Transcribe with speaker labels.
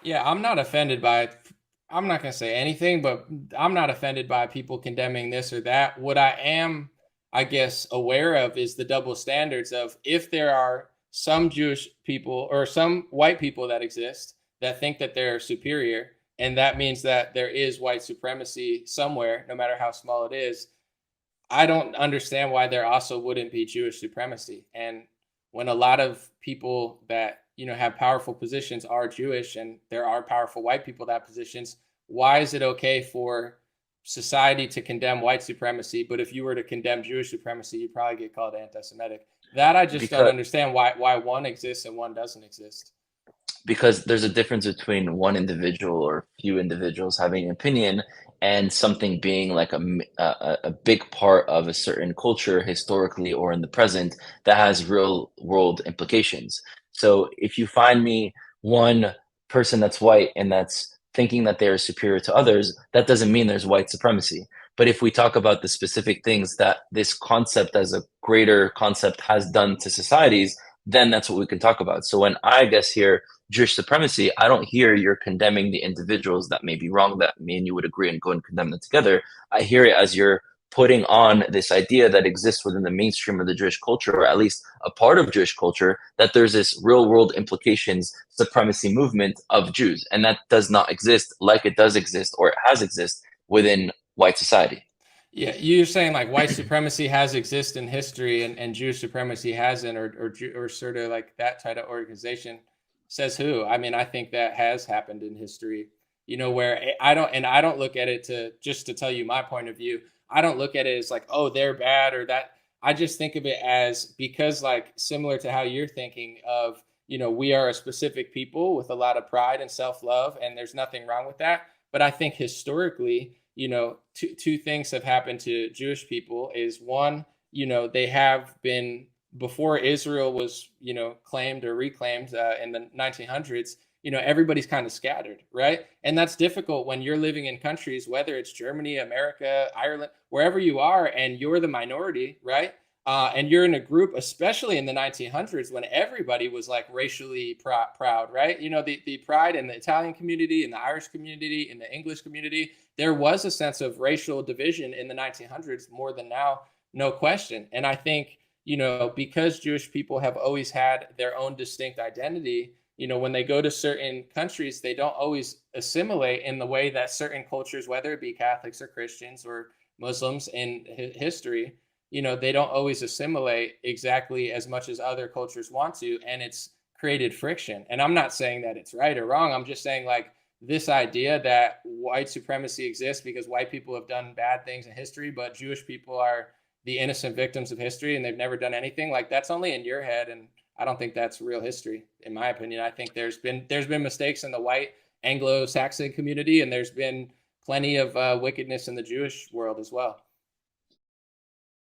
Speaker 1: Yeah, I'm not going to say anything, but I'm not offended by people condemning this or that. What I am, I guess, aware of is the double standards of if there are some Jewish people or some white people that exist that think that they're superior, and that means that there is white supremacy somewhere, no matter how small it is. I don't understand why there also wouldn't be Jewish supremacy. And when a lot of people that, have powerful positions are Jewish and there are powerful white people that have positions, why is it okay for society to condemn white supremacy, but if you were to condemn Jewish supremacy, you'd probably get called anti-Semitic? That I just don't
Speaker 2: Because
Speaker 1: understand why one exists and one doesn't exist.
Speaker 2: because there's a difference between one individual or few individuals having an opinion and something being like a big part of a certain culture historically or in the present that has real world implications. So if you find me one person that's white and that's thinking that they are superior to others, that doesn't mean there's white supremacy. But if we talk about the specific things that this concept as a greater concept has done to societies, then that's what we can talk about. So when I guess here Jewish supremacy, I don't hear you're condemning the individuals that may be wrong, that me and you would agree and go and condemn them together. I hear it as you're putting on this idea that exists within the mainstream of the Jewish culture, or at least a part of Jewish culture, that there's this real world implications supremacy movement of Jews. And that does not exist like it does exist or it has exist within white society.
Speaker 1: Yeah, you're saying like white supremacy has existed in history and Jewish supremacy hasn't, or sort of like that type of organization. Says who? I mean, I think that has happened in history. Where I don't look at it to just to tell you my point of view. I don't look at it as like, oh, they're bad or that. I just think of it as because like similar to how you're thinking of, we are a specific people with a lot of pride and self-love, and there's nothing wrong with that. But I think historically, two things have happened to Jewish people is one, they have been before Israel was, claimed or reclaimed in the 1900s. Everybody's kind of scattered, right? And that's difficult when you're living in countries, whether it's Germany, America, Ireland, wherever you are, and you're the minority, right? And you're in a group, especially in the 1900s, when everybody was like racially proud, right? The pride in the Italian community, in the Irish community, in the English community. There was a sense of racial division in the 1900s more than now, no question. And I think, because Jewish people have always had their own distinct identity, when they go to certain countries, they don't always assimilate in the way that certain cultures, whether it be Catholics or Christians or Muslims in history, they don't always assimilate exactly as much as other cultures want to. And it's created friction. And I'm not saying that it's right or wrong. I'm just saying, like, this idea that white supremacy exists because white people have done bad things in history, but Jewish people are the innocent victims of history and they've never done anything, like that's only in your head. And I don't think that's real history, in my opinion. I think there's been mistakes in the white Anglo-Saxon community, and there's been plenty of wickedness in the Jewish world as well.